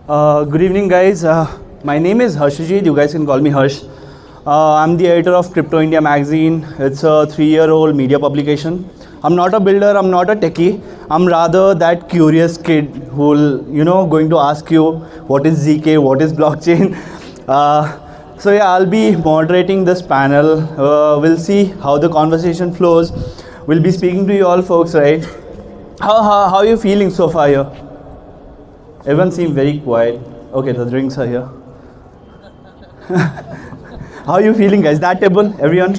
Good evening, guys. My name is Harshajit. You guys can call me Harsh. I'm the editor of Crypto India magazine. It's a 3-year-old media publication. I'm not a builder. I'm not a techie. I'm rather that curious kid who will, going to ask you what is ZK, what is blockchain. So yeah, I'll be moderating this panel. We'll see how the conversation flows. We'll be speaking to you all, folks, right? How are you feeling so far here? Everyone seems very quiet. Okay, the drinks are here. How are you feeling, guys? That table, everyone?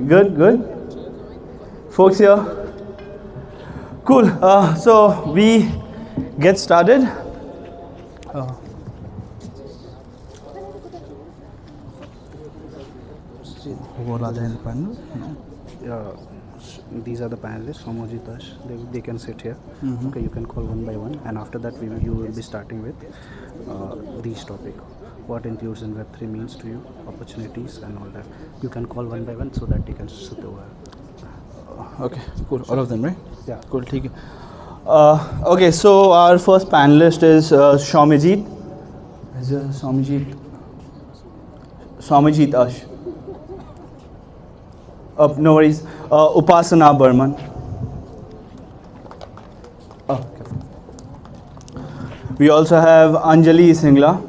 Good, good. Folks here? Cool. So we get started. These are the panelists, Soumojit, they can sit here. Okay, you can call one by one, and after that you will be starting with these topics. What inclusion Web3 means to you, opportunities and all that. You can call one by one so that you can sit over. Okay, cool. All of them, right? Yeah. Cool. Okay, so our first panelist is Soumojit. Is it Soumojit? Soumojit Ash. No worries. Upasana Barman. Okay. We also have Anjali Singla.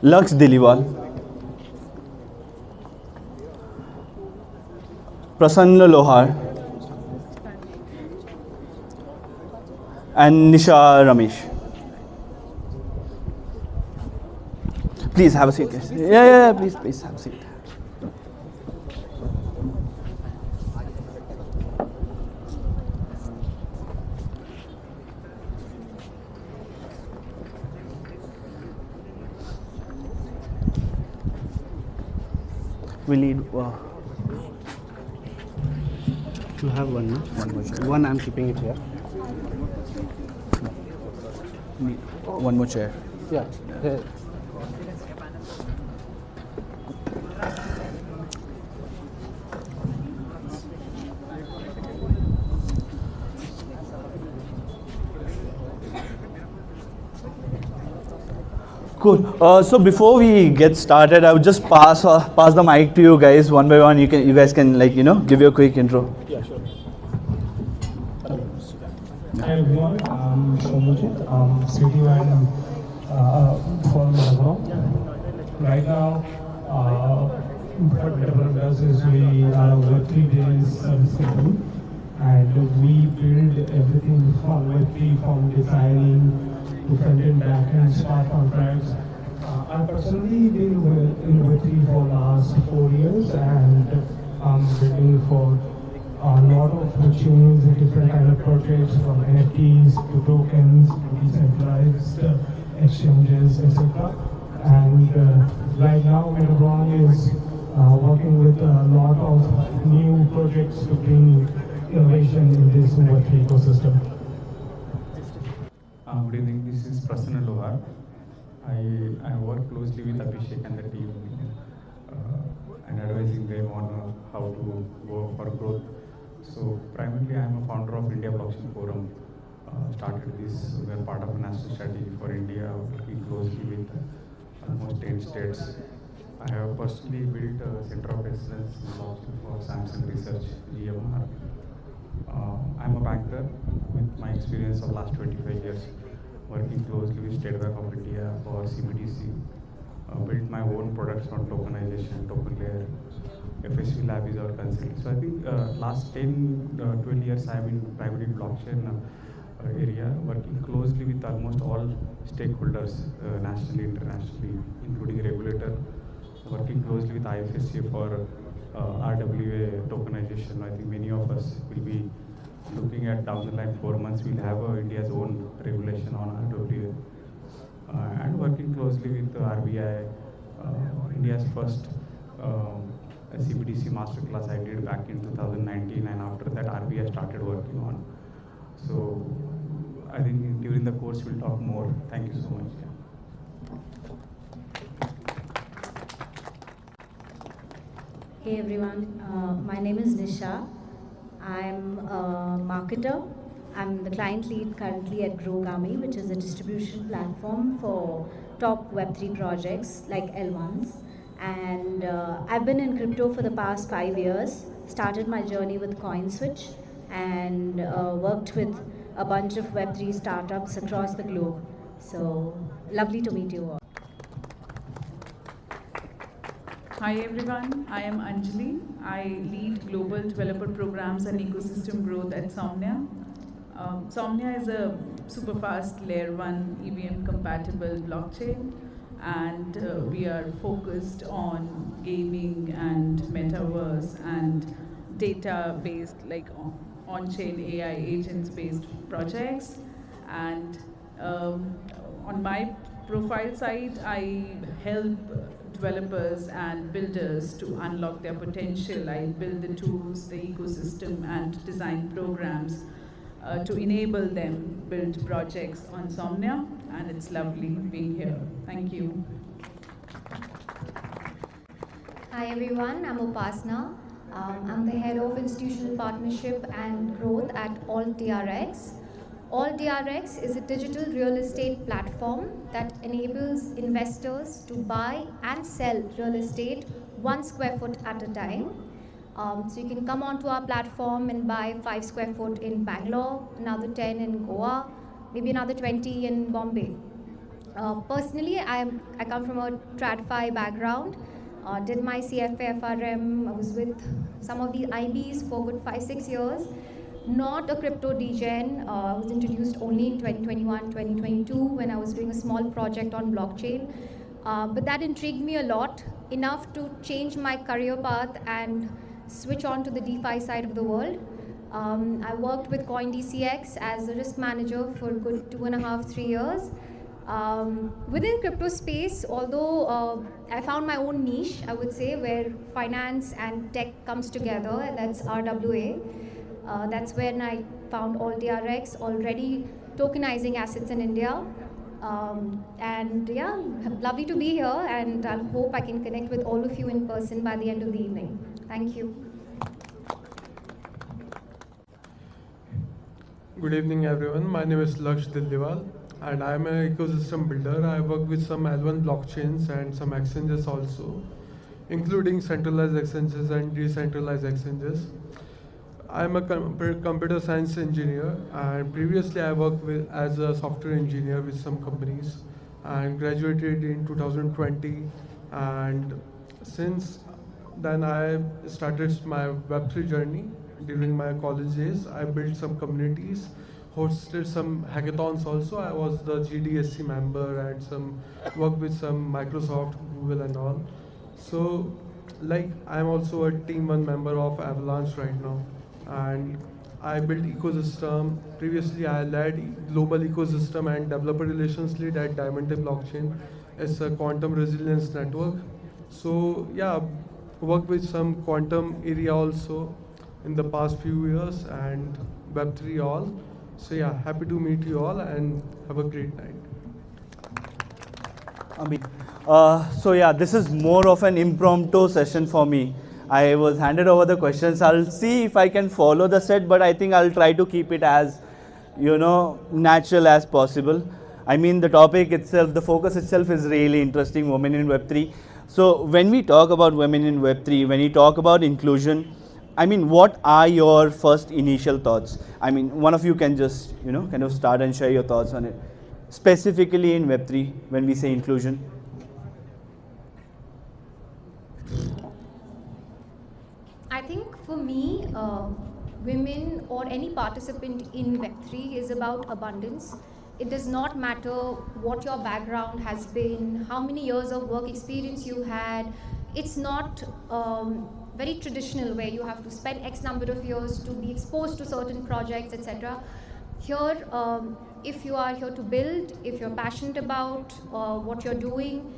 Laksh Dilliwal. Prasanna Lohar. And Nisha Ramesh. Please have a seat, guys. Yeah, please have a seat. We need. You have one, no? One more chair. One, I'm keeping it here. One more chair. Yeah. Here. Cool. So before we get started, I would just pass the mic to you guys one by one. You guys can give you a quick intro. Yeah, sure. Hi everyone, I'm Soumojit. I'm city-wide from Metaborong. Right now, what Metaborong does is we are a Web3 based service company, and we build everything from Web3, from designing to front-end, back-end, smart contracts. I've personally been in Web3 for the last 4 years, and I'm building for a lot of chains and different kind of projects, from NFTs to tokens to decentralized exchanges, etc. And right now, Metaborong is working with a lot of new projects to bring innovation in this Web3 ecosystem. Good evening, this is Prasanna Lohar. I work closely with Abhishek and the team and advising them on how to go for growth. So primarily I am a founder of India Blockchain Forum. Started this, we are part of a national strategy for India, working closely with almost 10 states. I have personally built a center of excellence in blockchain for Samsung Research, GMR. I'm a banker with my experience of last 25 years, working closely with State Bank of India for CBDC, built my own products on tokenization, token layer. FSV Lab is our consultant. So I think last 10, 12 years I have been primarily blockchain area, working closely with almost all stakeholders, nationally, internationally, including regulator, working closely with IFSC for RWA tokenization. I think many of us will be looking at down the line 4 months, we'll have India's own regulation on RWA. And working closely with RBI, India's first CBDC masterclass I did back in 2019, and after that RBI started working on. So I think during the course we'll talk more. Thank you so much. Hey everyone, my name is Nisha. I'm a marketer. I'm the client lead currently at Growgami, which is a distribution platform for top Web3 projects like L1s. And I've been in crypto for the past 5 years. Started my journey with CoinSwitch and worked with a bunch of Web3 startups across the globe. So lovely to meet you all. Hi everyone, I am Anjali. I lead global developer programs and ecosystem growth at Somnia. Somnia is a super fast layer 1 EVM compatible blockchain, and we are focused on gaming and metaverse and data based, like on-chain AI agents based projects. And on my profile side, I help developers and builders to unlock their potential. I build the tools, the ecosystem, and design programs to enable them build projects on Somnia, and it's lovely being here. Thank you. Hi everyone, I'm Upasana. I'm the head of institutional partnership and growth at AllDRX. AllDRX is a digital real estate platform that enables investors to buy and sell real estate 1 square foot at a time. So you can come onto our platform and buy 5 square foot in Bangalore, another 10 in Goa, maybe another 20 in Bombay. Personally, I come from a TradFi background. Did my CFA FRM. I was with some of the IBs for good 5-6 years. Not a crypto degen. I was introduced only in 2021, 2022 when I was doing a small project on blockchain. But that intrigued me a lot, enough to change my career path and switch on to the DeFi side of the world. I worked with CoinDCX as a risk manager for a good 2.5-3 years. Within crypto space, although I found my own niche, I would say, where finance and tech comes together, and that's RWA. That's when I found AllDRX, already tokenizing assets in India. And yeah, lovely to be here, and I hope I can connect with all of you in person by the end of the evening. Thank you. Good evening everyone, my name is Laksh Dilliwal and I am an ecosystem builder. I work with some L1 blockchains and some exchanges also, including centralized exchanges and decentralized exchanges. I am a computer science engineer, and previously I worked as a software engineer with some companies and graduated in 2020, and since then I started my Web3 journey. During my college days, I built some communities, hosted some hackathons also. I was the GDSC member and some worked with some Microsoft, Google and all. So like I'm also a team 1 member of Avalanche right now, and I built ecosystem. Previously I led global ecosystem and developer relations lead at Diamond Blockchain. It's a quantum resilience network. So yeah, worked with some quantum area also in the past few years and Web3 all. So yeah, happy to meet you all and have a great night. So yeah, this is more of an impromptu session for me. I was handed over the questions. I'll see if I can follow the set, but I think I'll try to keep it as, natural as possible. I mean, the topic itself, the focus itself is really interesting, women in Web3. So when we talk about women in Web3, when we talk about inclusion, I mean, what are your first initial thoughts? I mean, one of you can just, kind of start and share your thoughts on it. Specifically in Web3, when we say inclusion. I think for me, women or any participant in Web3 is about abundance. It does not matter what your background has been, how many years of work experience you had. It's not very traditional where you have to spend X number of years to be exposed to certain projects, etc. Here, if you are here to build, if you're passionate about what you're doing,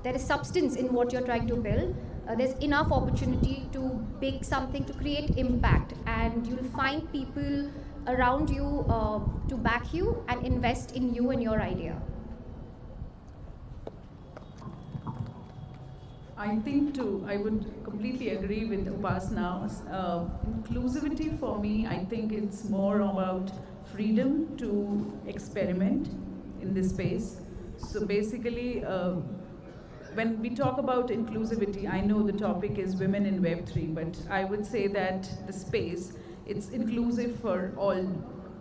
there is substance in what you're trying to build. There's enough opportunity to pick something to create impact, and you'll find people around you to back you and invest in you and your idea. I would completely agree with Upasana. Inclusivity for me, I think it's more about freedom to experiment in this space. So basically, when we talk about inclusivity, I know the topic is women in Web3, but I would say that the space, it's inclusive for all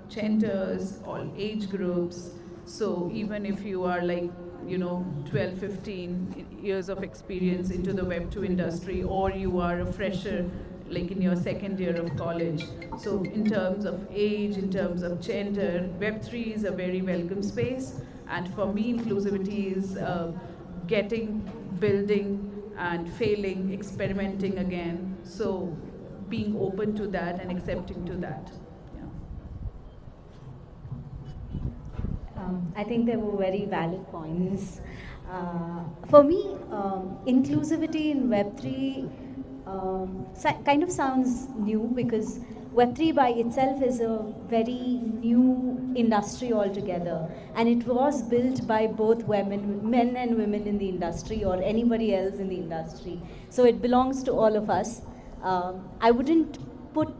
genders, all age groups. So even if you are like, 12, 15 years of experience into the Web2 industry, or you are a fresher, like in your second year of college. So in terms of age, in terms of gender, Web3 is a very welcome space. And for me, inclusivity is getting, building, and failing, experimenting again. So being open to that and accepting to that. I think they were very valid points. For me, inclusivity in Web3 kind of sounds new, because Web3 by itself is a very new industry altogether, and it was built by both men and women in the industry, or anybody else in the industry. So it belongs to all of us. I wouldn't put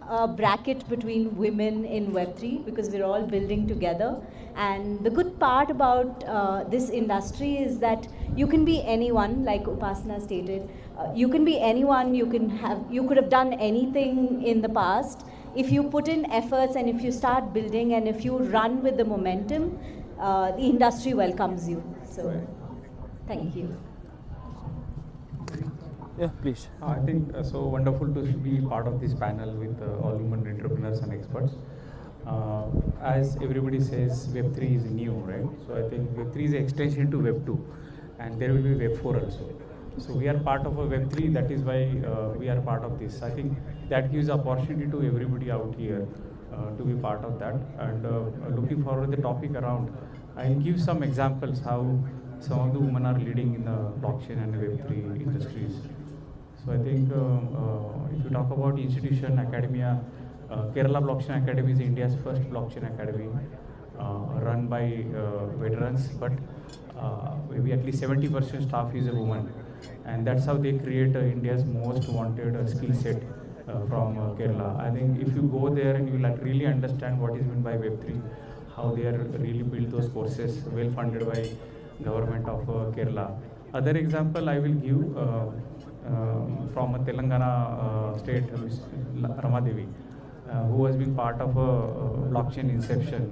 a bracket between women in Web3, because we're all building together. And the good part about this industry is that you can be anyone, like Upasana stated. You can be anyone, you could have done anything in the past. If you put in efforts and if you start building and if you run with the momentum, the industry welcomes you. So, thank you. Yeah, please. I think so wonderful to be part of this panel with all women entrepreneurs and experts. As everybody says, Web3 is new, right? So I think Web3 is an extension to Web2, and there will be Web4 also. So we are part of a Web3, that is why we are part of this. I think that gives opportunity to everybody out here to be part of that. And looking forward to the topic around, I'll give some examples how some of the women are leading in the blockchain and Web3 industries. So I think if you talk about institution, academia, Kerala Blockchain Academy is India's first blockchain academy run by veterans, but maybe at least 70% staff is a woman. And that's how they create India's most wanted skill set from Kerala. I think if you go there and you will really understand what is meant by Web3, how they are really built those courses, well funded by government of Kerala. Other example I will give from a Telangana state, Ramadevi, who has been part of a blockchain inception.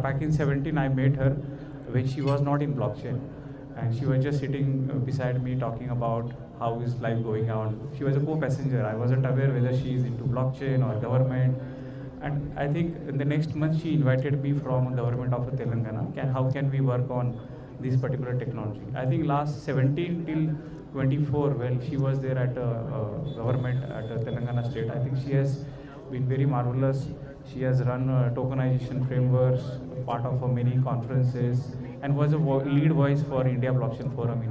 Back in 17, I met her when she was not in blockchain, and she was just sitting beside me talking about how is life going on. She was a co-passenger. I wasn't aware whether she is into blockchain or government. And I think in the next month she invited me from government of Telangana. How can we work on this particular technology? I think last 17 till 24, well, she was there at government at Telangana state. I think she has been very marvelous. She has run tokenization frameworks, part of many conferences, and was a lead voice for India Blockchain Forum.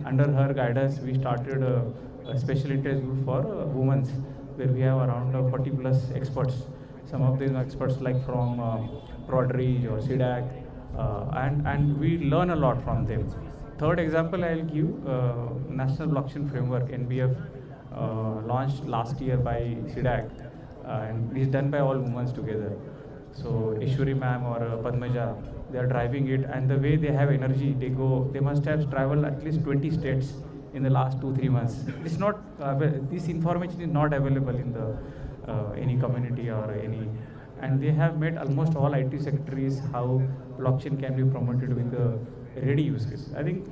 Under her guidance, we started a special interest group for women, where we have around 40 plus experts. Some of these experts like from Broadridge or CDAC, and we learn a lot from them. Third example I'll give, National Blockchain Framework, NBF, launched last year by CDAC, and is done by all women together. So Ishwari ma'am or Padmaja, they are driving it, and the way they have energy, they must have traveled at least 20 states in the last 2-3 months. It's not, this information is not available in the any community or any, and they have met almost all IT secretaries how blockchain can be promoted with the ready use case. I think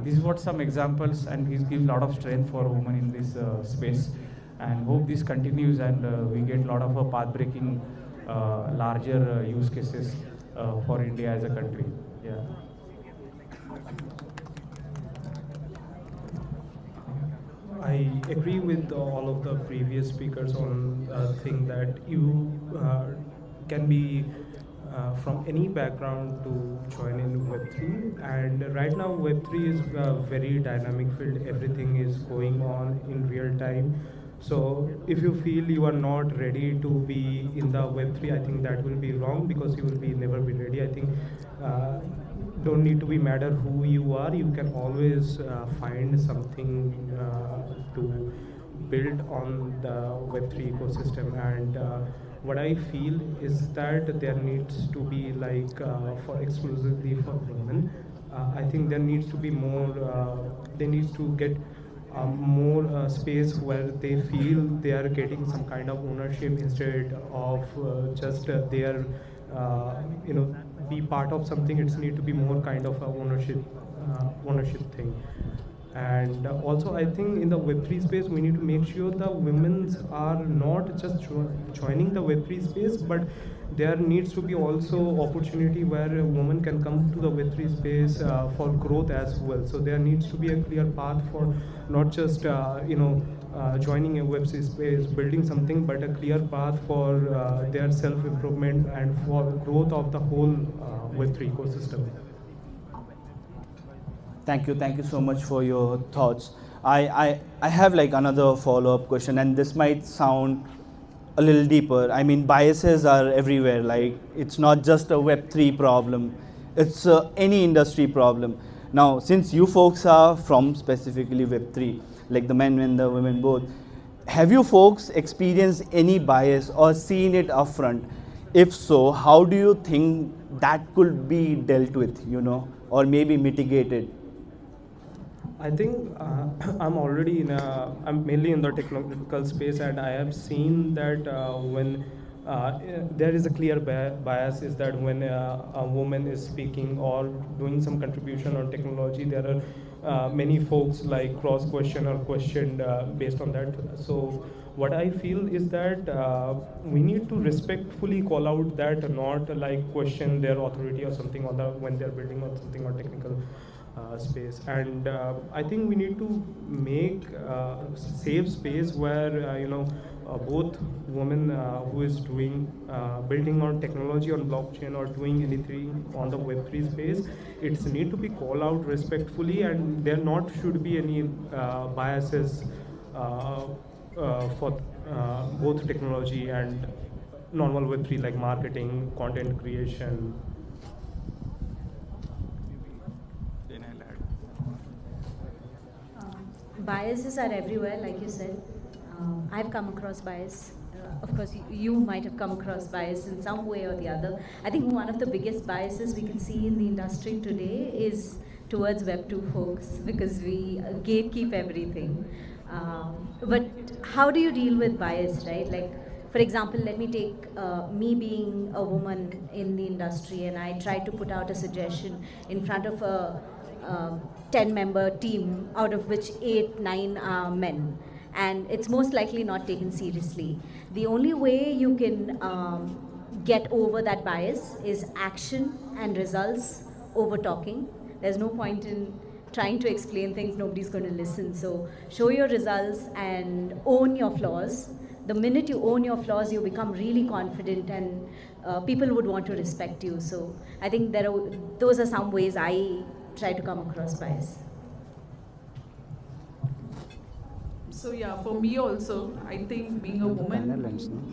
this is what some examples, and this gives a lot of strength for women in this space, and hope this continues and we get a lot of path-breaking larger use cases for India as a country. Yeah. I agree with all of the previous speakers on thing that you can be from any background to join in Web3, and right now Web3 is a very dynamic field. Everything is going on in real time. So if you feel you are not ready to be in the Web3, I think that will be wrong, because you will never be ready. I think don't need to be matter who you are. You can always find something to build on the Web3 ecosystem. And what I feel is that there needs to be like for exclusively for women. I think there needs to be more. They need to get more space where they feel they are getting some kind of ownership instead of just their be part of something. It's need to be more kind of a ownership thing. And also I think in the Web3 space we need to make sure the women are not just joining the Web3 space, but there needs to be also opportunity where a woman can come to the Web3 space for growth as well. So there needs to be a clear path for not just joining a Web3 space, building something, but a clear path for their self-improvement and for growth of the whole Web3 ecosystem. Thank you so much for your thoughts. I have like another follow-up question, and this might sound a little deeper. I mean, biases are everywhere. Like, it's not just a Web3 problem, it's any industry problem. Now, since you folks are from specifically Web3, like the men and the women both, have you folks experienced any bias or seen it upfront? If so, how do you think that could be dealt with, or maybe mitigated? I think I'm mainly in the technical space, and I have seen that when there is a clear bias is that when a woman is speaking or doing some contribution on technology, there are many folks like cross question or questioned based on that. So what I feel is that we need to respectfully call out that, not like question their authority or something on when they're building on something or technical space. And I think we need to make safe space where both women who is doing building on technology on blockchain or doing anything on the Web3 space, it's need to be called out respectfully, and there not should be any biases for both technology and normal Web3 like marketing, content creation. Biases are everywhere, like you said. I've come across bias. Of course, you might have come across bias in some way or the other. I think one of the biggest biases we can see in the industry today is towards Web2 folks, because we gatekeep everything. But how do you deal with bias, right? Like, for example, let me take me being a woman in the industry, and I try to put out a suggestion in front of a 10-member team, out of which 8, 9 are men. And it's most likely not taken seriously. The only way you can get over that bias is action and results over talking. There's no point in trying to explain things, nobody's going to listen. So show your results and own your flaws. The minute you own your flaws, you become really confident, and people would want to respect you. So I think those are some ways I try to come across bias. So yeah, for me also, I think being a woman,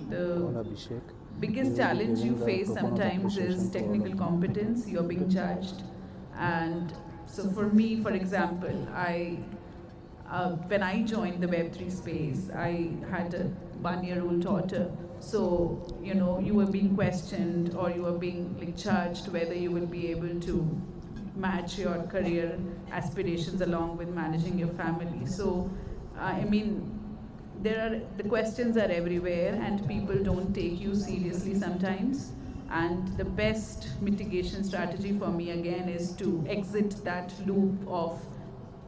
the biggest challenge you face sometimes is technical competence. You're being judged. And so for me, for example, when I joined the Web3 space, I had a 1-year-old daughter. So, you were being questioned, or you were being judged whether you will be able to match your career aspirations along with managing your family. So, the questions are everywhere, and people don't take you seriously sometimes. And the best mitigation strategy for me again is to exit that loop of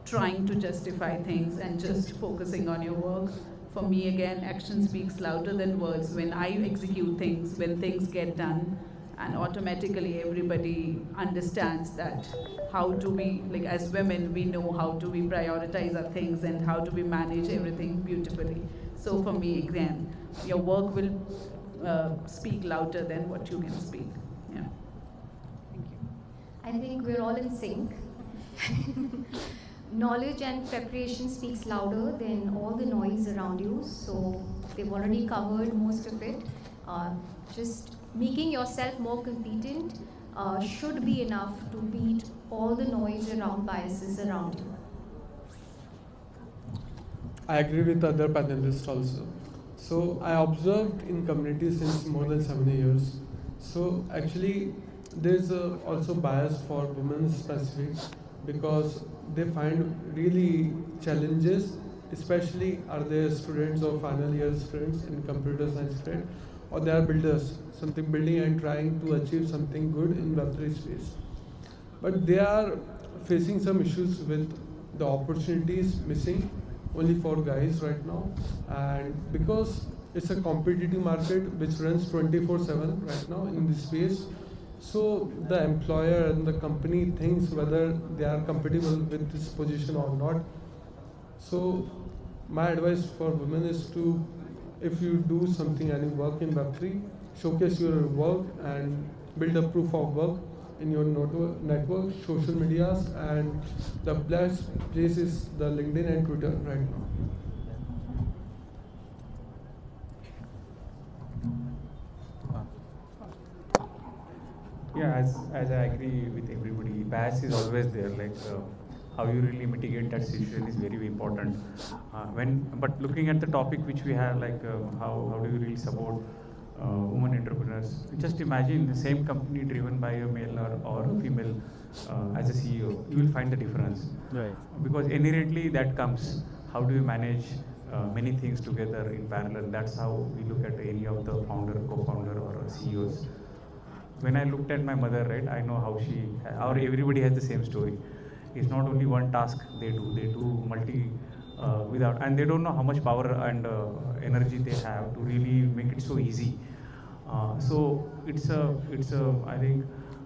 trying to justify things and just focusing on your work. For me again, action speaks louder than words. When I execute things, when things get done, and automatically everybody understands that how do we, as women, we know how do we prioritize our things and how do we manage everything beautifully. So for me, again, your work will speak louder than what you can speak. Yeah. Thank you. I think we're all in sync. Knowledge and preparation speaks louder than all the noise around you. So they've already covered most of it. Just making yourself more competent should be enough to beat all the noise around biases around you? I agree with the other panelists also. So I observed in community since more than 7 years. So actually there's also bias for women specific because they find really challenges, especially are they students or final year students in computer science grade, or they are builders, something building and trying to achieve something good in Web3 space. But they are facing some issues with the opportunities missing only for guys right now, and because it's a competitive market which runs 24/7 right now in this space, so the employer and the company thinks whether they are compatible with this position or not. So my advice for women is to, if you do something and you work in Web3, showcase your work and build a proof of work in your network, social medias, and the best place is the LinkedIn and Twitter right now. Yeah, as I agree with everybody, bias is always there. Like how you really mitigate that situation is very, very important. But looking at the topic which we have, like how do you really support women entrepreneurs? Just imagine the same company driven by a male or a female as a CEO. You will find the difference. Right. Because inherently that comes. How do you manage many things together in parallel? That's how we look at any of the founder, co-founder, or CEOs. When I looked at my mother, right, I know how or everybody has the same story. It's not only one task they do multi without, and they don't know how much power and energy they have to really make it so easy. So it's I think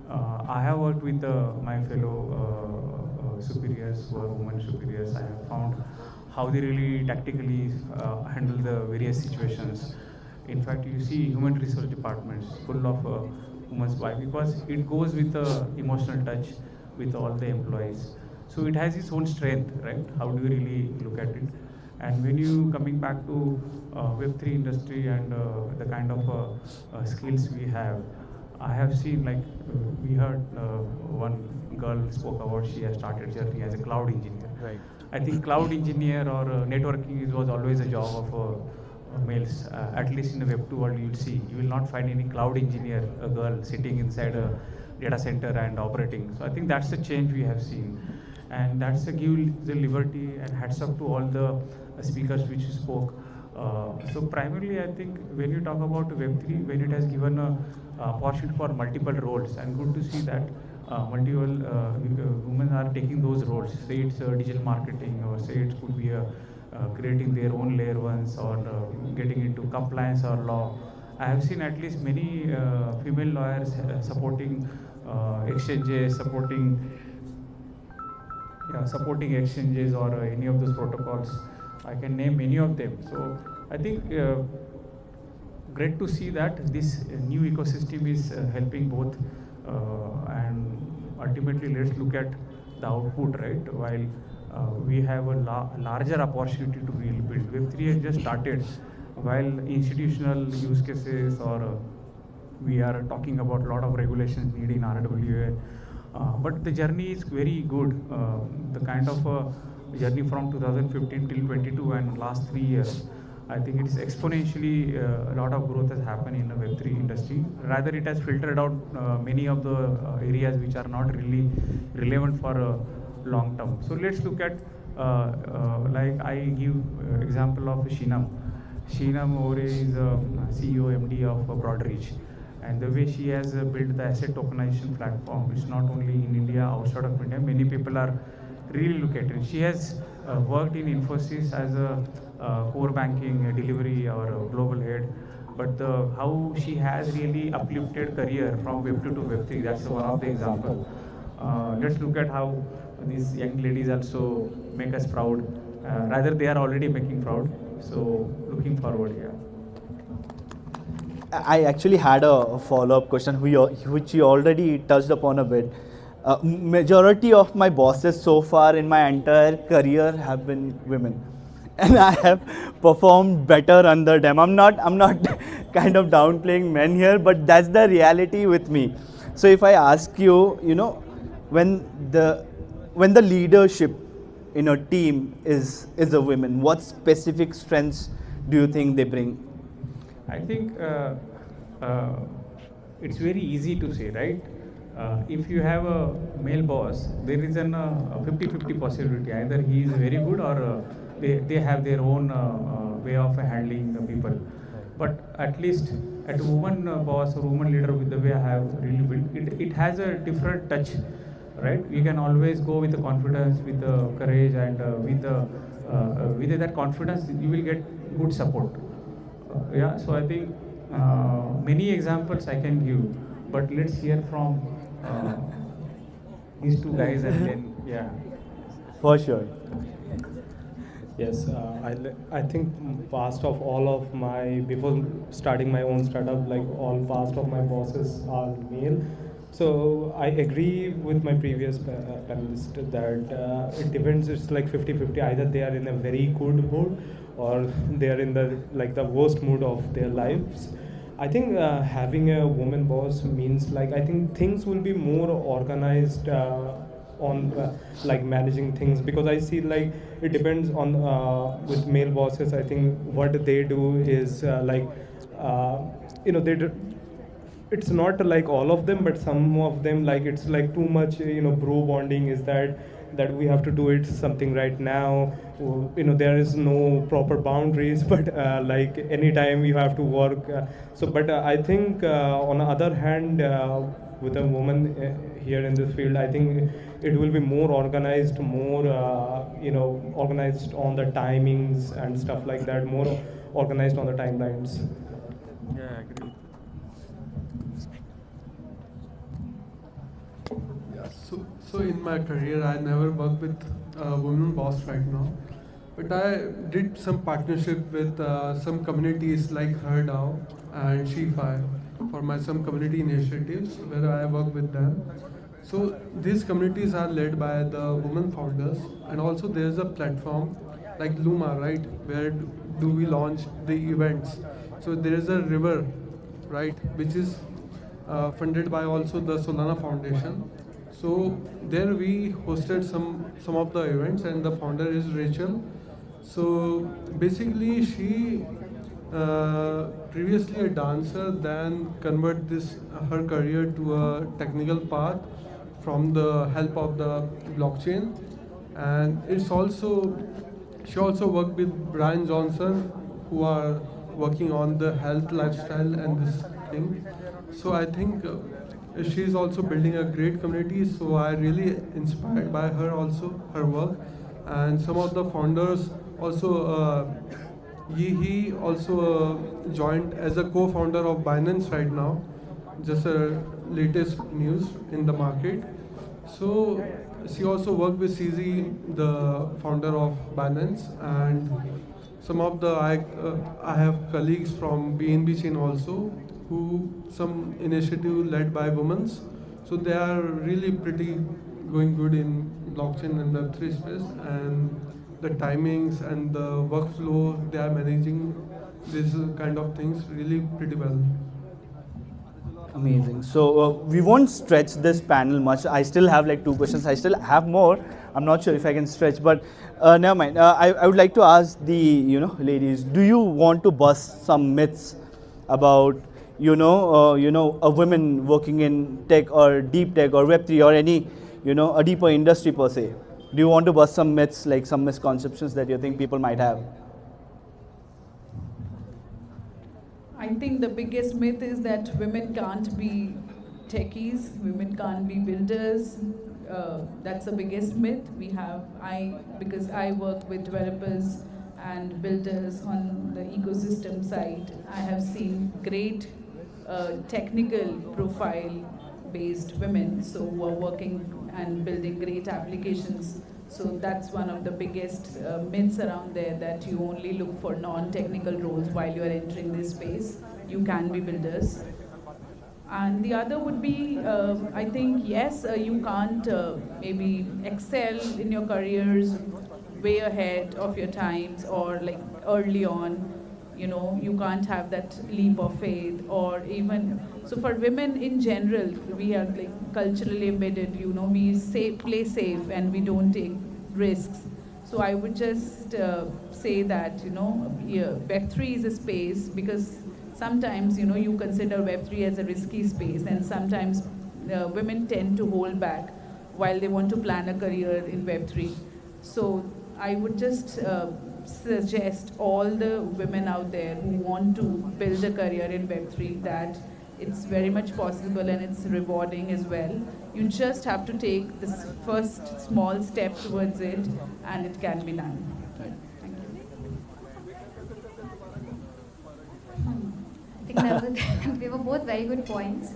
I have worked with my fellow superiors who are women superiors. I have found how they really tactically handle the various situations. In fact, you see human resource departments full of women's. Why? Because it goes with the emotional touch with all the employees. So it has its own strength, right? How do you really look at it? And when you coming back to Web3 industry and the kind of skills we have, I have seen, like we heard one girl spoke about she has started journey as a cloud engineer. Right. I think cloud engineer or networking was always a job of males. At least in the Web2 world, you'll see you will not find any cloud engineer, a girl sitting inside a data center and operating. So I think that's the change we have seen, and that's the give the liberty, and hats up to all the speakers which spoke. So primarily, I think when you talk about Web3, when it has given a opportunity for multiple roles, and good to see that multiple women are taking those roles. Say it's digital marketing, or say it could be creating their own layer ones, or getting into compliance or law. I have seen at least many female lawyers supporting exchanges, supporting exchanges or any of those protocols. I can name many of them. So I think great to see that this new ecosystem is helping both, and ultimately let's look at the output, right? While we have a larger opportunity to really build. Web3 has just started, while institutional use cases or we are talking about a lot of regulations needed in RWA. But the journey is very good. The kind of journey from 2015 till 22 and last 3 years, I think it is exponentially a lot of growth has happened in the Web3 industry. Rather, it has filtered out many of the areas which are not really relevant for long term. So let's look at, like I give example of Shinam. Shinam Ore is a CEO MD of Broadreach, and the way she has built the asset tokenization platform, which not only in India, outside of India, many people are really look at it. She has worked in Infosys as a core banking delivery or a global head, but how she has really uplifted career from Web2 to Web3, that's one of the example. Let's look at how these young ladies also make us proud. Rather, they are already making proud. So looking forward here. I actually had a follow-up question which you already touched upon a bit. Majority of my bosses so far in my entire career have been women, and I have performed better under them. I'm not kind of downplaying men here, but that's the reality with me. So if I ask you, when the when the leadership in a team is a woman, what specific strengths do you think they bring? I think it's very easy to say, right? If you have a male boss, there is an 50-50 possibility. Either he is very good or they have their own way of handling the people. But at least at a woman boss or woman leader with the way I have really built, it has a different touch, right? You can always go with the confidence, with the courage, and with that confidence, you will get good support. Yeah, so I think many examples I can give, but let's hear from these two guys and then, yeah. For sure. Yes, I think past of all of my, before starting my own startup, like all past of my bosses are male. So I agree with my previous panelist that it depends, it's like 50-50, either they are in a very good mood or they are in the worst mood of their lives. I think having a woman boss means I think things will be more organized on like managing things, because I see it depends on with male bosses. I think what they do is they it's not like all of them, but some of them it's too much bro bonding is that we have to do it something right now. There is no proper boundaries, but anytime you have to work. But I think on the other hand, with a woman here in this field, I think it will be more organized, more organized on the timings and stuff like that, more organized on the timelines. Yeah, I agree. Yeah, so in my career, I never worked with a woman boss right now, but I did some partnership with some communities like HerDAO and SheFi for my some community initiatives where I work with them. So these communities are led by the women founders, and also there's a platform like Luma, right, where do we launch the events. So there is a river, right, which is funded by also the Solana Foundation. So there we hosted some of the events, and the founder is Rachel. So basically she previously a dancer, then convert her career to a technical path from the help of the blockchain. And it's also she also worked with Brian Johnson, who are working on the health lifestyle and this thing. So I think she's also building a great community, so I really inspired by her also, her work. And some of the founders also, he also joined as a co-founder of Binance right now, just a latest news in the market. So she also worked with CZ, the founder of Binance, and some of the I have colleagues from BNB chain also, who some initiative led by women. So they are really pretty going good in blockchain and Web3 space, and the timings and the workflow they are managing this kind of things really pretty well. Amazing. So we won't stretch this panel much. I still have like 2 questions. I still have more. I'm not sure if I can stretch, but never mind. I would like to ask the ladies, do you want to bust some myths about a woman working in tech or deep tech or Web3 or any a deeper industry per se? Do you want to bust some myths, like some misconceptions that you think people might have? I think the biggest myth is that women can't be techies, women can't be builders. That's the biggest myth we have. Because I work with developers and builders on the ecosystem side, I have seen great technical profile based women, so who are working and building great applications. So that's one of the biggest myths around there, that you only look for non-technical roles while you are entering this space. You can be builders. And the other would be, I think, yes, you can't maybe excel in your careers way ahead of your times or like early on. you can't have that leap of faith, or even so for women in general, we are like culturally embedded. We play safe and we don't take risks. So I would just say that Web3 is a space, because sometimes you consider Web3 as a risky space, and sometimes women tend to hold back while they want to plan a career in Web3. So I would just suggest all the women out there who want to build a career in Web3 that it's very much possible and it's rewarding as well. You just have to take this first small step towards it, and it can be done. Thank you. I think they were both very good points.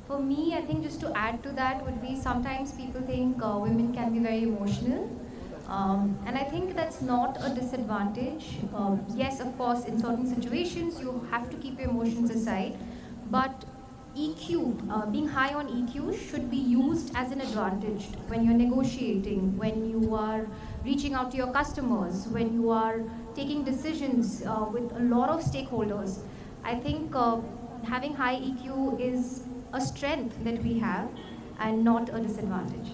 For me, I think just to add to that would be, sometimes people think women can be very emotional. And I think that's not a disadvantage. Yes, of course, in certain situations, you have to keep your emotions aside. But EQ, being high on EQ should be used as an advantage when you're negotiating, when you are reaching out to your customers, when you are taking decisions with a lot of stakeholders. I think having high EQ is a strength that we have and not a disadvantage.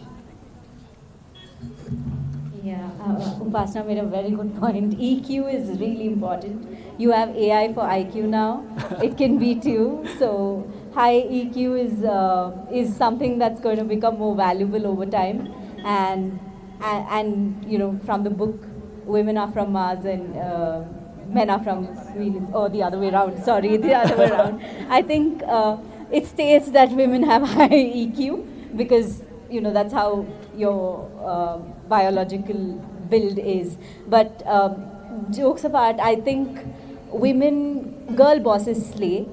Yeah, Upasana made a very good point. EQ is really important. You have AI for IQ now. It can beat you. So high EQ is something that's going to become more valuable over time. And from the book, women are from Mars and men are from Venus, or the other way around. Sorry, the other way around. I think it states that women have high EQ because that's how your biological build is. But jokes apart, I think girl bosses slay.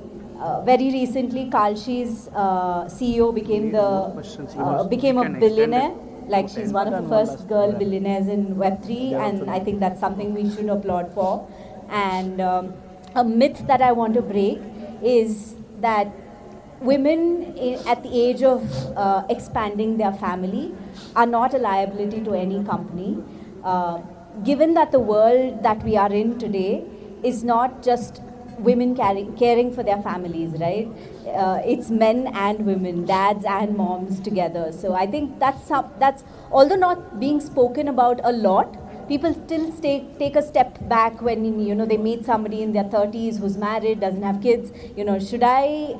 Very recently, Kalshi's CEO became a billionaire. Like, she's one of the first girl billionaires in Web3, and I think that's something we should applaud for. And a myth that I want to break is that women at the age of expanding their family are not a liability to any company. Given that the world that we are in today is not just women caring for their families, right? It's men and women, dads and moms together. So I think that's although not being spoken about a lot, people still take a step back when they meet somebody in their 30s who's married, doesn't have kids. Should I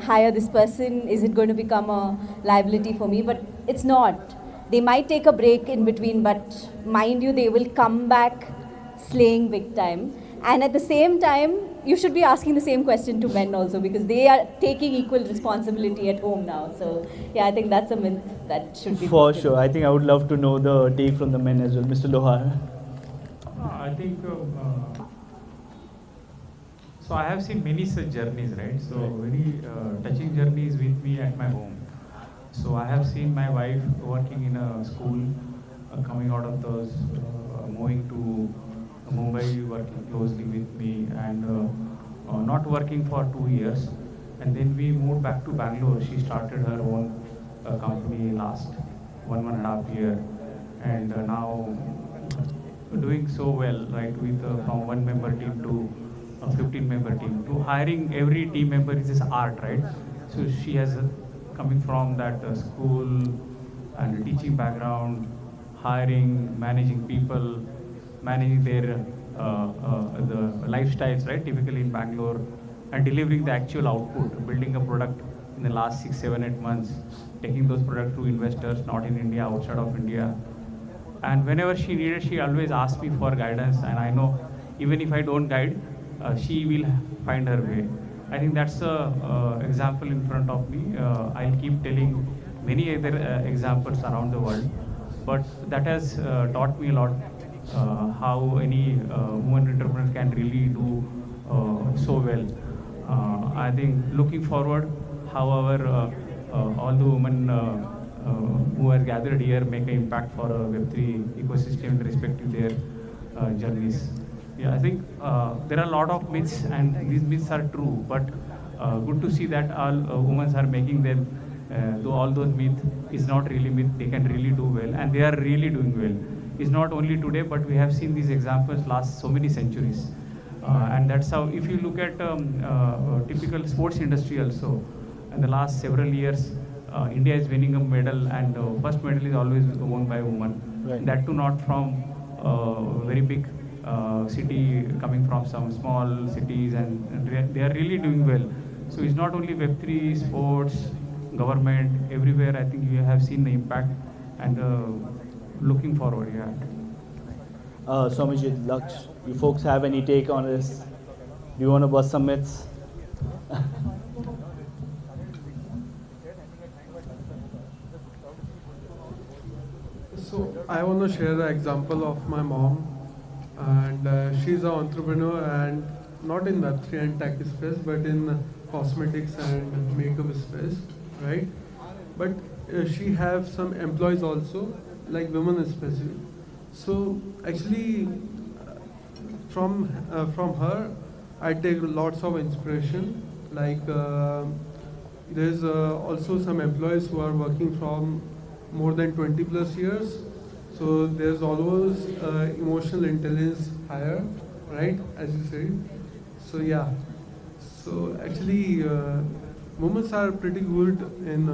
hire this person? Is it going to become a liability for me? But it's not. They might take a break in between, but mind you, they will come back slaying big time. And at the same time, you should be asking the same question to men also, because they are taking equal responsibility at home now. So yeah, I think that's a myth that should be for broken. sure. I think I would love to know the take from the men as well. Mr. Lohar. I think so. I have seen many such journeys, right? So very touching journeys with me at my home. So I have seen my wife working in a school, coming out of those, moving to Mumbai, working closely with me, and not working for 2 years. And then we moved back to Bangalore. She started her own company last 1.5 years, and now doing so well, right? With from 1-member team to a 15-member team, to hiring every team member is this art, right? So she has coming from that school and teaching background, hiring, managing people, managing their the lifestyles, right? Typically in Bangalore, and delivering the actual output, building a product in the last 6, 7, 8 months, taking those products to investors, not in India, outside of India. And whenever she needed, she always asked me for guidance, and I know even if I don't guide, she will find her way. I think that's a example in front of me. I'll keep telling many other examples around the world, but that has taught me a lot how any woman entrepreneur can really do so well. I think looking forward, however, all the women who are gathered here make an impact for a Web3 ecosystem with respect to their journeys. Yeah, I think there are a lot of myths, and these myths are true, but good to see that all women are making them, though all those myths is not really myth, they can really do well, and they are really doing well. It's not only today, but we have seen these examples last so many centuries. And that's how, if you look at typical sports industry also, in the last several years, India is winning a medal, and first medal is always won by a woman. Right. That too not from very big city, coming from some small cities, and they are really doing well. So it's not only Web3, sports, government, everywhere. I think you have seen the impact, and looking forward, yeah. Soumojit, Laksh, you folks have any take on this? Do you want to bust some myths? So I want to share the example of my mom, and she's an entrepreneur, and not in Web3 and tech space, but in cosmetics and makeup space, right? But she have some employees also, like women especially. So actually, from her, I take lots of inspiration. Like there's also some employees who are working from more than 20 plus years. So there's always emotional intelligence higher, right? As you said. So yeah. So actually, women are pretty good in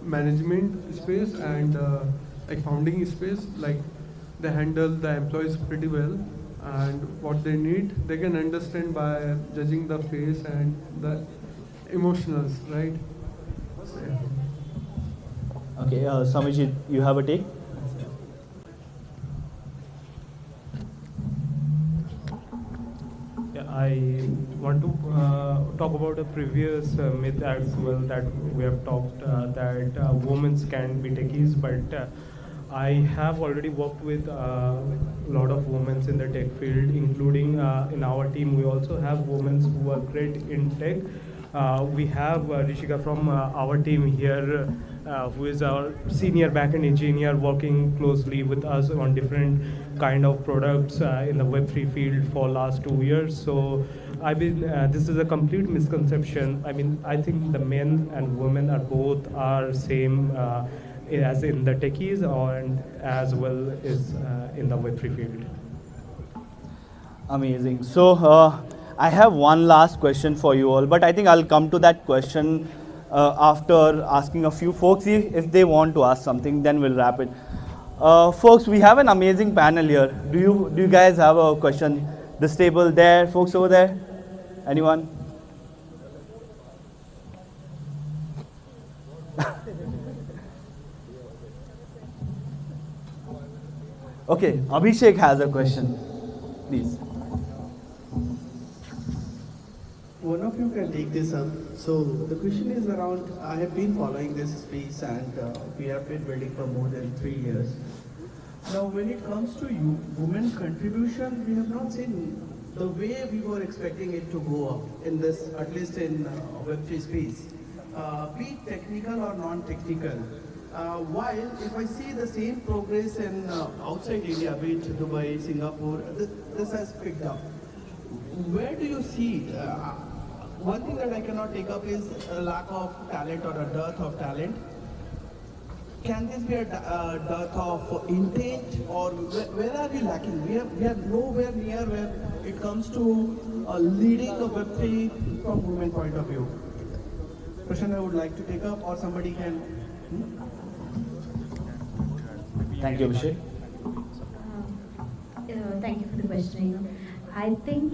management space and like founding space. Like they handle the employees pretty well, and what they need they can understand by judging the face and the emotionals, right? So, yeah. Okay, Soumojit, you have a take? Yeah, I want to talk about a previous myth as well that we have talked that women can be techies, but I have already worked with a lot of women in the tech field, including in our team. We also have women who are great in tech. We have Rishika from our team here, who is our senior backend engineer, working closely with us on different kind of products in the Web3 field for last 2 years. So I mean, this is a complete misconception. I mean, I think the men and women are both are same as in the techies and as well as in the Web3 field. Amazing. So I have one last question for you all, but I think I'll come to that question after asking a few folks if they want to ask something, then we'll wrap it. Folks, we have an amazing panel here. Do you guys have a question? This table there, folks over there? Anyone? Okay, Abhishek has a question. Please. One of you can take this up. So the question is around, I have been following this space and we have been building for more than 3 years. Now when it comes to you, women contribution, we have not seen the way we were expecting it to go up in this, at least in Web3 space, be it technical or non-technical. While if I see the same progress in outside India, be it Dubai, Singapore, this has picked up. Where do you see, one thing that I cannot take up is a lack of talent or a dearth of talent. Can this be a dearth of intent, or where are we lacking? We are nowhere near where it comes to leading the Web3 from women point of view. Question I would like to take up, or somebody can. Thank you, Abhishek. Thank you for the question. I think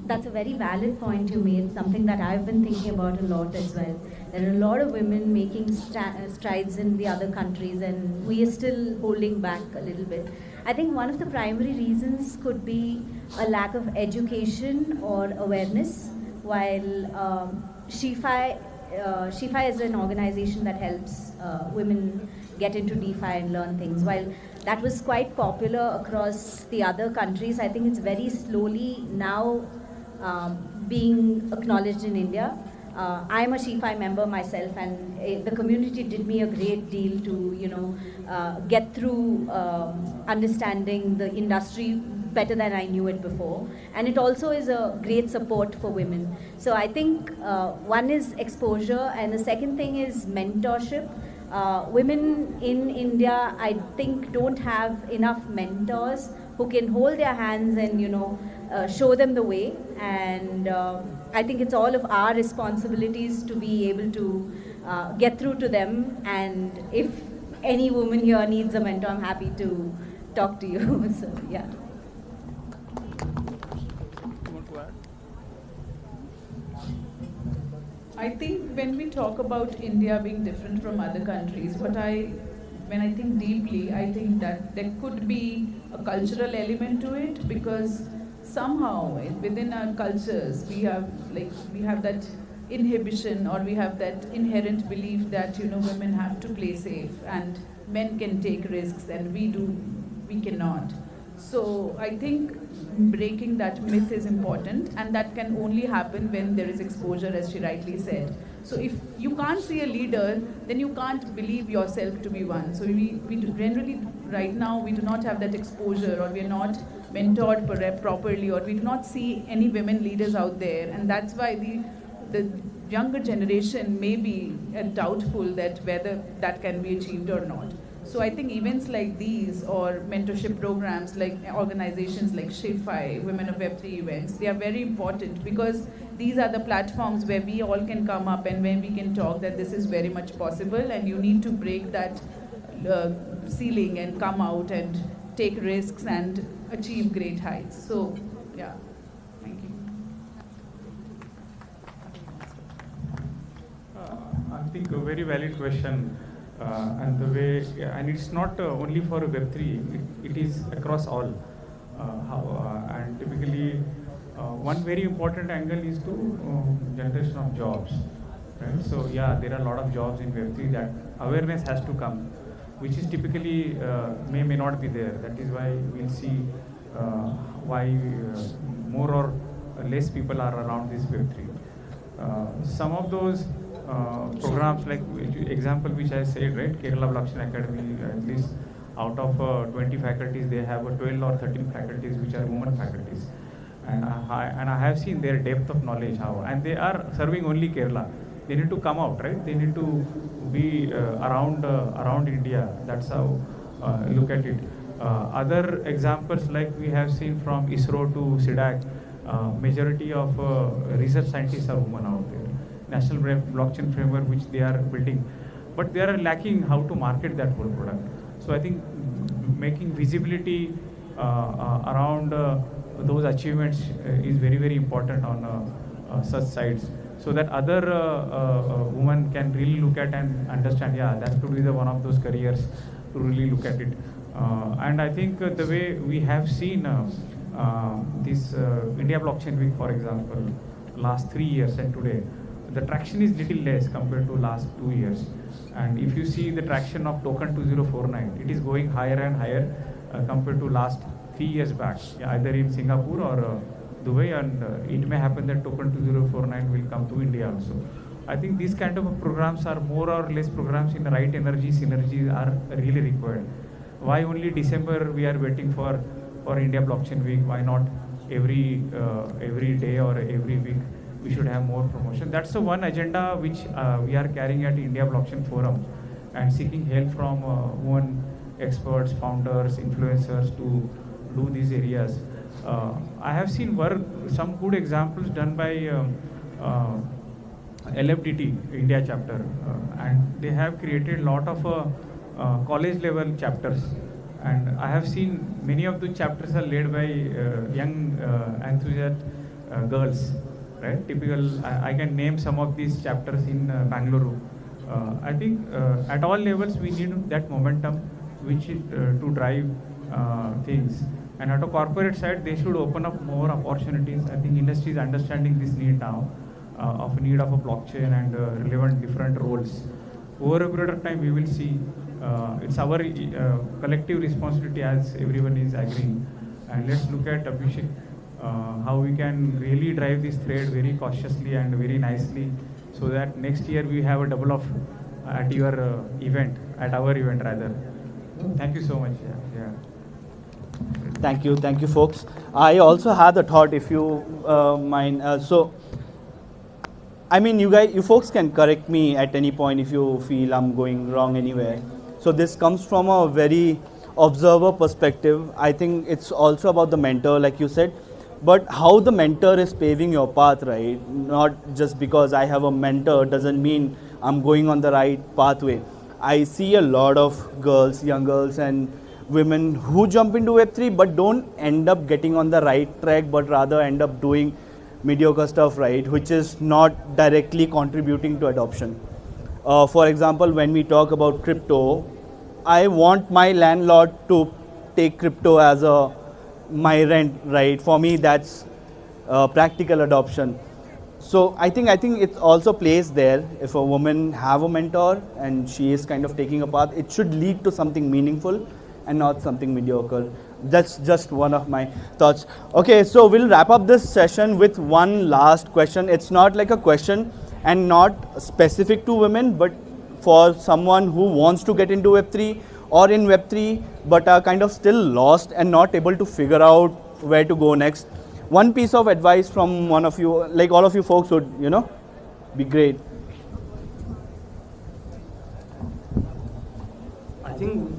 that's a very valid point you made, something that I've been thinking about a lot as well. There are a lot of women making strides in the other countries, and we are still holding back a little bit. I think one of the primary reasons could be a lack of education or awareness. While SheFi is an organization that helps women get into DeFi and learn things. While that was quite popular across the other countries, I think it's very slowly now being acknowledged in India. I'm a SheFi member myself, and the community did me a great deal to, get through understanding the industry better than I knew it before. And it also is a great support for women. So I think one is exposure, and the second thing is mentorship. Women in India, I think, don't have enough mentors who can hold their hands and show them the way. And I think it's all of our responsibilities to be able to get through to them. And if any woman here needs a mentor, I'm happy to talk to you. So yeah. I think when we talk about India being different from other countries, when I think deeply, I think that there could be a cultural element to it, because somehow within our cultures we have that inhibition, or we have that inherent belief that women have to play safe and men can take risks and we cannot. So I think breaking that myth is important, and that can only happen when there is exposure, as she rightly said. So if you can't see a leader, then you can't believe yourself to be one. So we generally, right now, we do not have that exposure, or we are not mentored properly, or we do not see any women leaders out there, and that's why the younger generation may be doubtful that whether that can be achieved or not. So I think events like these, or mentorship programs like organizations like Shifai, Women of Web3 events, they are very important, because these are the platforms where we all can come up and where we can talk that this is very much possible, and you need to break that ceiling and come out and take risks and achieve great heights. So yeah, thank you. I think a very valid question. And it's not only for Web3, it is across all. And typically, one very important angle is to generation of jobs. Right? So yeah, there are a lot of jobs in Web3 that awareness has to come, which is typically may not be there. That is why we'll see why more or less people are around this Web3. Some of those programs, like example which I said, right, Kerala Blockchain Academy, at least out of 20 faculties, they have 12 or 13 faculties which are women faculties, and I have seen their depth of knowledge, and they are serving only Kerala. They need to come out, right? They need to be around India. That's how look at it. Other examples, like we have seen from ISRO to SIDAC, majority of research scientists are women out there. National blockchain framework which they are building, but they are lacking how to market that whole product. So I think making visibility around those achievements is very, very important on such sites, so that other women can really look at and understand, yeah, that could be one of those careers to really look at it. And I think the way we have seen this India Blockchain Week, for example, last 3 years and today, the traction is little less compared to last 2 years. And if you see the traction of token 2049, it is going higher and higher compared to last 3 years back, either in Singapore or Dubai, and it may happen that token 2049 will come to India also. I think these kind of programs are more or less programs in the right energy, synergies are really required. Why only December we are waiting for India Blockchain Week? Why not every day or every week? We should have more promotion. That's the one agenda which we are carrying at India Blockchain Forum, and seeking help from women experts, founders, influencers to do these areas. I have seen some good examples done by LFDT India chapter, and they have created a lot of college level chapters, and I have seen many of the chapters are led by young enthusiast girls. Right? Typical, I can name some of these chapters in Bengaluru. I think at all levels we need that momentum which to drive things. And at a corporate side, they should open up more opportunities. I think industry is understanding this need now, of a blockchain and relevant different roles. Over a period of time, we will see it's our collective responsibility, as everyone is agreeing. And let's look at Abhishek, how we can really drive this thread very cautiously and very nicely, so that next year we have a double of at your event, at our event rather. Thank you so much. Yeah. Thank you, folks. I also had a thought, if you mind. So, I mean, you folks can correct me at any point if you feel I'm going wrong anywhere. So this comes from a very observer perspective, I think it's also about the mentor, like you said, but how the mentor is paving your path, right? Not just because I have a mentor doesn't mean I'm going on the right pathway. I see a lot of girls, young girls and women who jump into Web3 but don't end up getting on the right track, but rather end up doing mediocre stuff, right, which is not directly contributing to adoption. For example, when we talk about crypto, I want my landlord to take crypto as my rent, right? For me, that's practical adoption. So I think it also plays there. If a woman have a mentor and she is kind of taking a path, it should lead to something meaningful and not something mediocre. That's just one of my thoughts. Okay, so we'll wrap up this session with one last question. It's not like a question and not specific to women, but for someone who wants to get into Web3 or in Web3 but are kind of still lost and not able to figure out where to go next. One piece of advice from one of you, like all of you folks would, be great. I think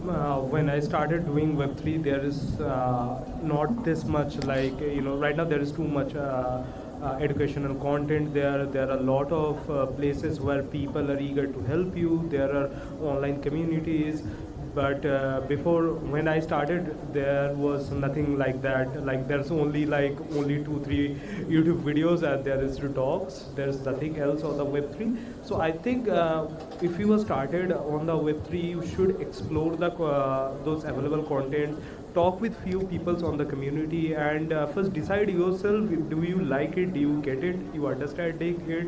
when I started doing Web3, there is not this much like, right now there is too much educational content there. There are a lot of places where people are eager to help you. There are online communities. But before, when I started, there was nothing like that. Like there's only 2-3 YouTube videos and there is talks. There's nothing else on the Web3. So I think if you were started on the Web3, you should explore those available content. Talk with few people on the community and first decide yourself, do you like it, do you get it, you understand it,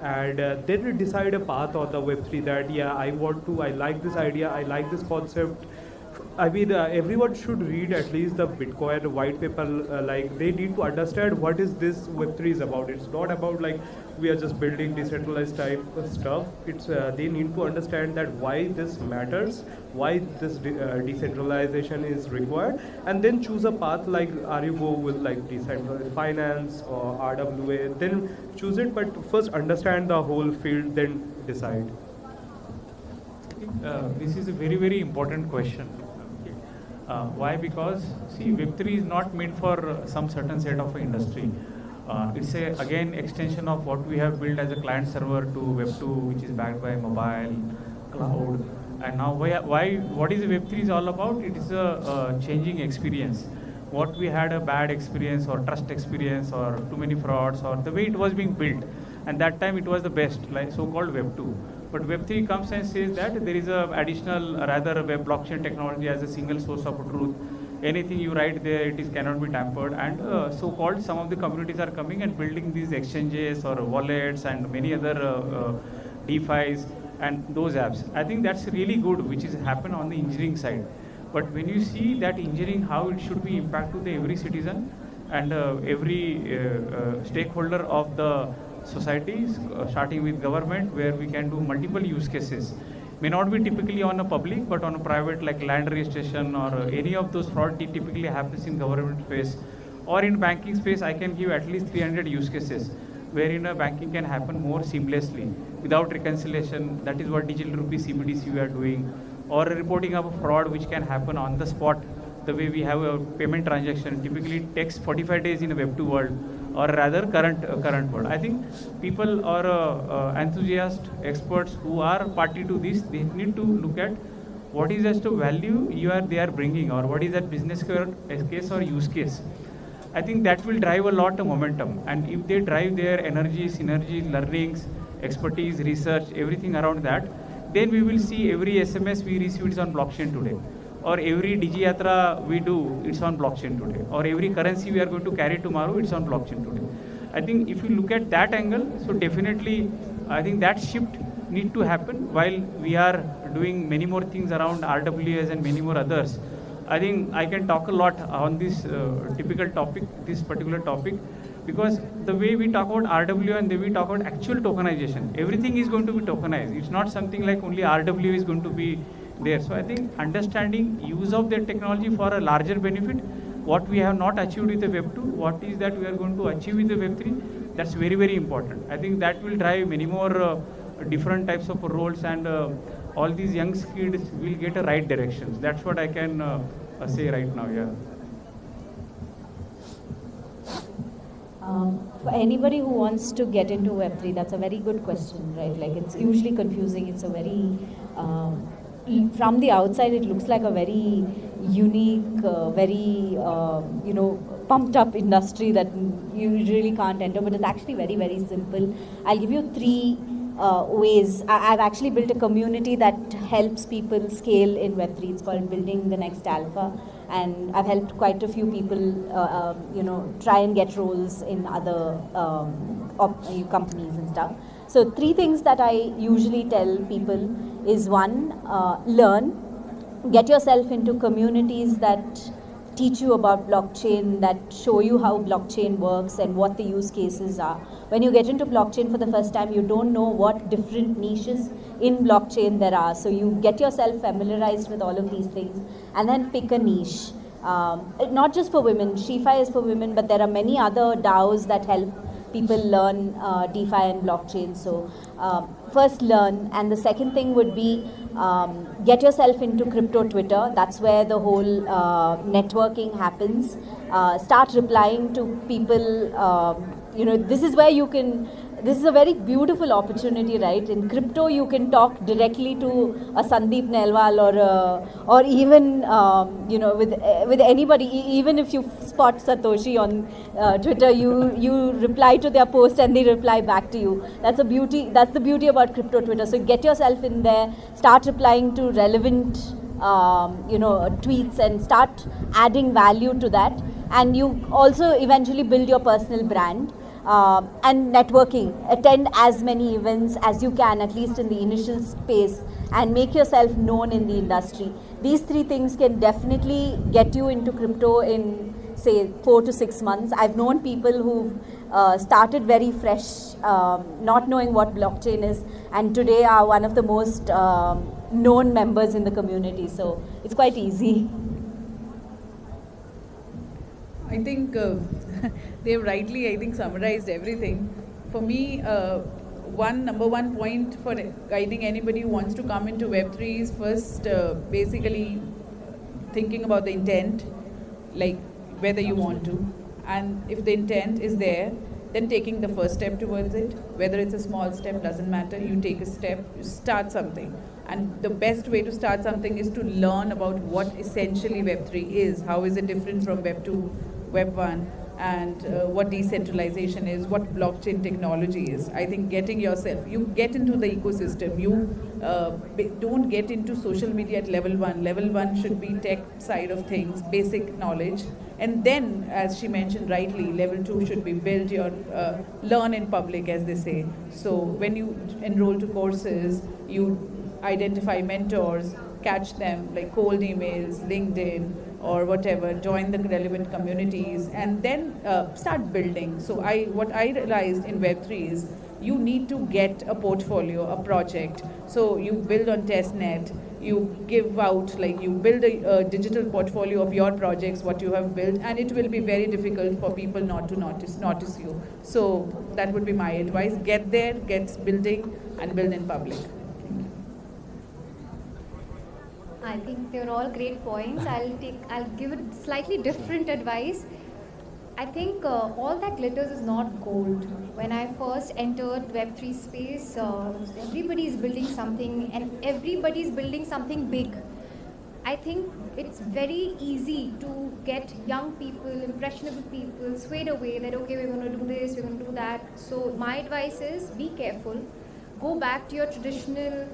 and then decide a path on the Web3 that, yeah, I like this idea, I like this concept. I mean, everyone should read at least the Bitcoin white paper. Like they need to understand what is this Web3 is about. It's not about like we are just building decentralized type of stuff. It's they need to understand that why this matters, why this decentralization is required, and then choose a path. Like, are you go with like decentralized finance or RWA? Then choose it, but first understand the whole field, then decide. This is a very, very important question. Why? Because see, Web3 is not meant for some certain set of industry. It's again extension of what we have built as a client server to Web2, which is backed by mobile, cloud. And now what is Web3 is all about? It is a changing experience. What we had a bad experience or trust experience or too many frauds or the way it was being built. And that time it was the best, like so-called Web2. But Web3 comes and says that there is a additional, rather web blockchain technology as a single source of truth. Anything you write there, cannot be tampered. And so-called some of the communities are coming and building these exchanges or wallets and many other DeFis and those apps. I think that's really good, which is happen on the engineering side. But when you see that engineering, how it should be impact to every citizen and every stakeholder of the societies, starting with government, where we can do multiple use cases. May not be typically on a public, but on a private, like land registration or any of those fraud typically happens in government space. Or in banking space, I can give at least 300 use cases, wherein a banking can happen more seamlessly, without reconciliation. That is what digital rupee CBDC we are doing. Or reporting of a fraud which can happen on the spot. The way we have a payment transaction, typically it takes 45 days in a Web2 world, or rather current world. I think people or enthusiasts, experts who are party to this, they need to look at what is as to value they are bringing, or what is that business case or use case. I think that will drive a lot of momentum. And if they drive their energy, synergy, learnings, expertise, research, everything around that, then we will see every SMS we receive is on blockchain today. Or every Digiyatra we do, it's on blockchain today. Or every currency we are going to carry tomorrow, it's on blockchain today. I think if you look at that angle, so definitely I think that shift need to happen while we are doing many more things around RWAs and many more others. I think I can talk a lot on this typical topic, this particular topic, because the way we talk about RWA and the way we talk about actual tokenization, everything is going to be tokenized. It's not something like only RWA is going to be there. So I think understanding use of that technology for a larger benefit, what we have not achieved with the Web2, what is that we are going to achieve with the Web3, that's very, very important. I think that will drive many more different types of roles and all these young kids will get a right directions. That's what I can say right now. Yeah. For anybody who wants to get into Web3, that's a very good question, right? Like, it's usually confusing. It's a very, from the outside, it looks like a very unique, very, pumped up industry that you really can't enter, but it's actually very, very simple. I'll give you three ways. I've actually built a community that helps people scale in Web3. It's called Building the Next Alpha. And I've helped quite a few people, try and get roles in other companies and stuff. So 3 things that I usually tell people is 1, learn, get yourself into communities that teach you about blockchain, that show you how blockchain works and what the use cases are. When you get into blockchain for the first time, you don't know what different niches in blockchain there are. So you get yourself familiarized with all of these things and then pick a niche. Not just for women, SheFi is for women, but there are many other DAOs that help people learn DeFi and blockchain. So first learn, and the second thing would be get yourself into crypto Twitter. That's where the whole networking happens. Start replying to people. This is where you can. This is a very beautiful opportunity, right? In crypto, you can talk directly to a Sandeep Nelwal or even with anybody. Even if you spot Satoshi on Twitter, you reply to their post and they reply back to you. That's the beauty about crypto Twitter. So get yourself in there, start replying to relevant tweets and start adding value to that. And you also eventually build your personal brand. And networking, attend as many events as you can, at least in the initial space, and make yourself known in the industry. These 3 things can definitely get you into crypto in, say, 4 to 6 months. I've known people who've started very fresh, not knowing what blockchain is, and today are one of the most known members in the community. So it's quite easy. I think they've rightly, summarized everything. For me, number one point for guiding anybody who wants to come into Web3 is first basically thinking about the intent, like whether you want to. And if the intent is there, then taking the first step towards it. Whether it's a small step, doesn't matter. You take a step, you start something. And the best way to start something is to learn about what essentially Web3 is. How is it different from Web 2, Web 1, and what decentralization is, what blockchain technology is. I think getting yourself, you get into the ecosystem, you don't get into social media at level 1. Level 1 should be tech side of things, basic knowledge. And then, as she mentioned rightly, level 2 should be build your, learn in public, as they say. So when you enroll to courses, you identify mentors, catch them, like cold emails, LinkedIn, or whatever, join the relevant communities, and then start building. So what I realized in Web3 is you need to get a portfolio, a project. So you build on testnet, you give out, like you build a digital portfolio of your projects, what you have built, and it will be very difficult for people not to notice you. So that would be my advice. Get there, get building, and build in public. I think they're all great points. I'll give it slightly different advice. I think all that glitters is not gold. When I first entered Web3 space, everybody is building something and everybody is building something big. I think it's very easy to get young people, impressionable people swayed away that, okay, we're going to do this, we're going to do that. So my advice is be careful. Go back to your traditional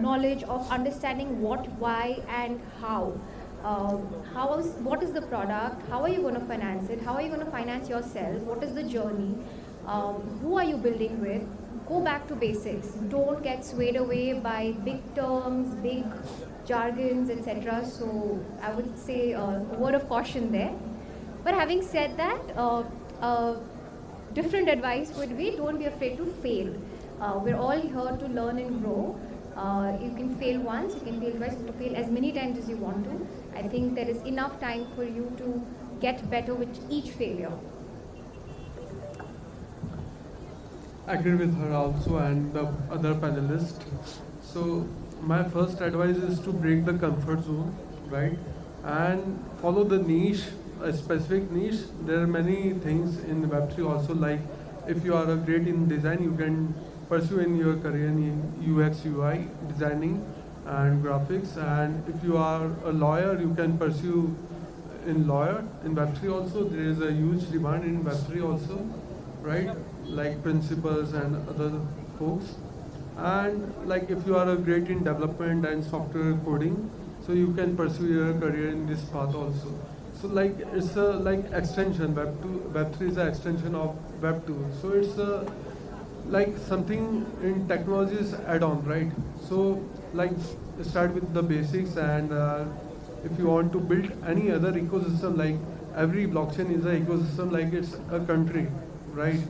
knowledge of understanding what, why, and how. What is the product? How are you going to finance it? How are you going to finance yourself? What is the journey? Who are you building with? Go back to basics. Don't get swayed away by big terms, big jargons, etc. So I would say a word of caution there. But having said that, different advice would be don't be afraid to fail. We're all here to learn and grow. You can fail once, you can fail twice, you can fail as many times as you want to. I think there is enough time for you to get better with each failure. I agree with her also and the other panelists. So my first advice is to break the comfort zone, right? And follow the niche, a specific niche. There are many things in Web3 also, like if you are a great in design, you can pursue in your career in UX, UI, designing and graphics. And if you are a lawyer, you can pursue in lawyer. In Web3 also, there is a huge demand in Web3 also, right? Like principals and other folks. And like if you are a great in development and software coding, so you can pursue your career in this path also. So like it's a like extension. Web3 is an extension of Web2. So it's a like something in technologies add-on, right? So like start with the basics, and if you want to build any other ecosystem, like every blockchain is an ecosystem, like it's a country, right?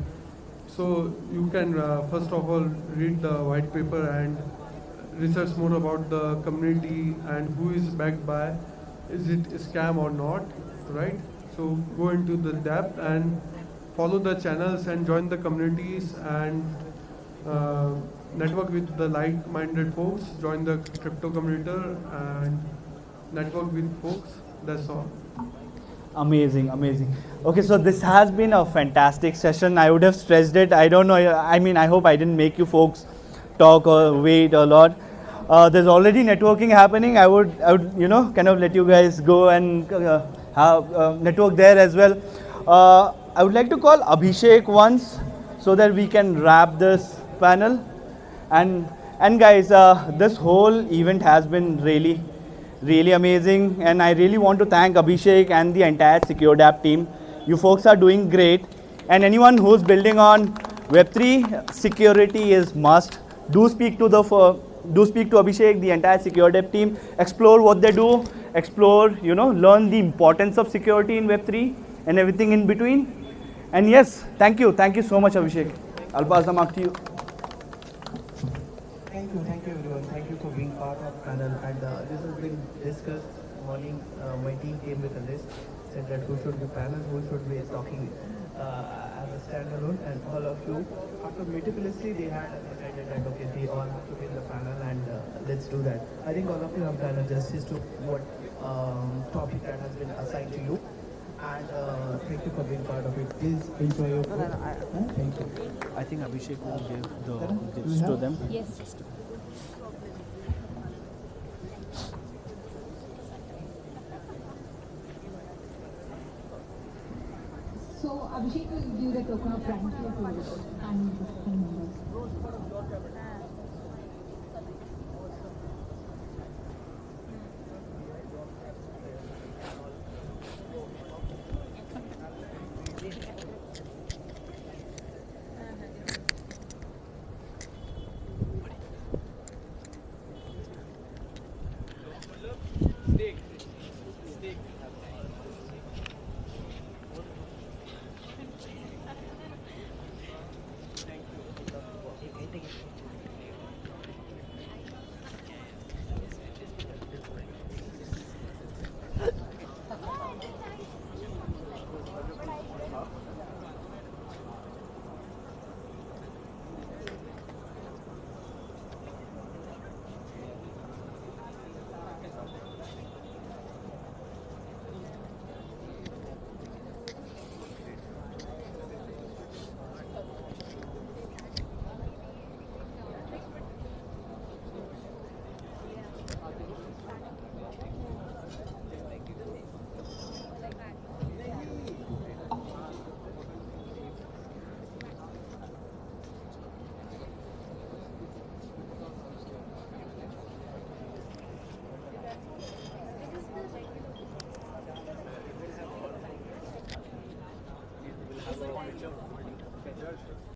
So you can first of all read the white paper and research more about the community and who is backed by, is it a scam or not, right? So go into the depth and follow the channels and join the communities and network with the like-minded folks, join the crypto community and network with folks. That's all. Amazing, amazing. Okay, so this has been a fantastic session. I would have stressed it. I don't know. I mean, I hope I didn't make you folks talk or wait a lot. There's already networking happening. I would, you know, kind of let you guys go and have network there as well. I would like to call Abhishek once so that we can wrap this panel. And guys, this whole event has been really amazing, and I really want to thank Abhishek and the entire SecureDApp team. You folks are doing great, and anyone who's building on Web3, security is must. Do speak to Abhishek, the entire SecureDApp team. Explore what they do. Explore, you know, learn the importance of security in Web3 and everything in between. And yes, thank you so much, Abhishek. I'll pass the mark to you. Thank you everyone. Thank you for being part of panel. And this has been discussed. Morning, my team came with a list, said that who should be panel, who should be talking as a standalone, and all of you, after meticulously, they had decided that okay, they all have to be in the panel, and let's do that. I think all of you have done a justice to what topic that has been assigned to you. And thank you for being part of it. Please enjoy your food. Thank you. I think Abhishek will give the gifts to them. Yes. So Abhishek will give the token of gratitude to us and members. Picture.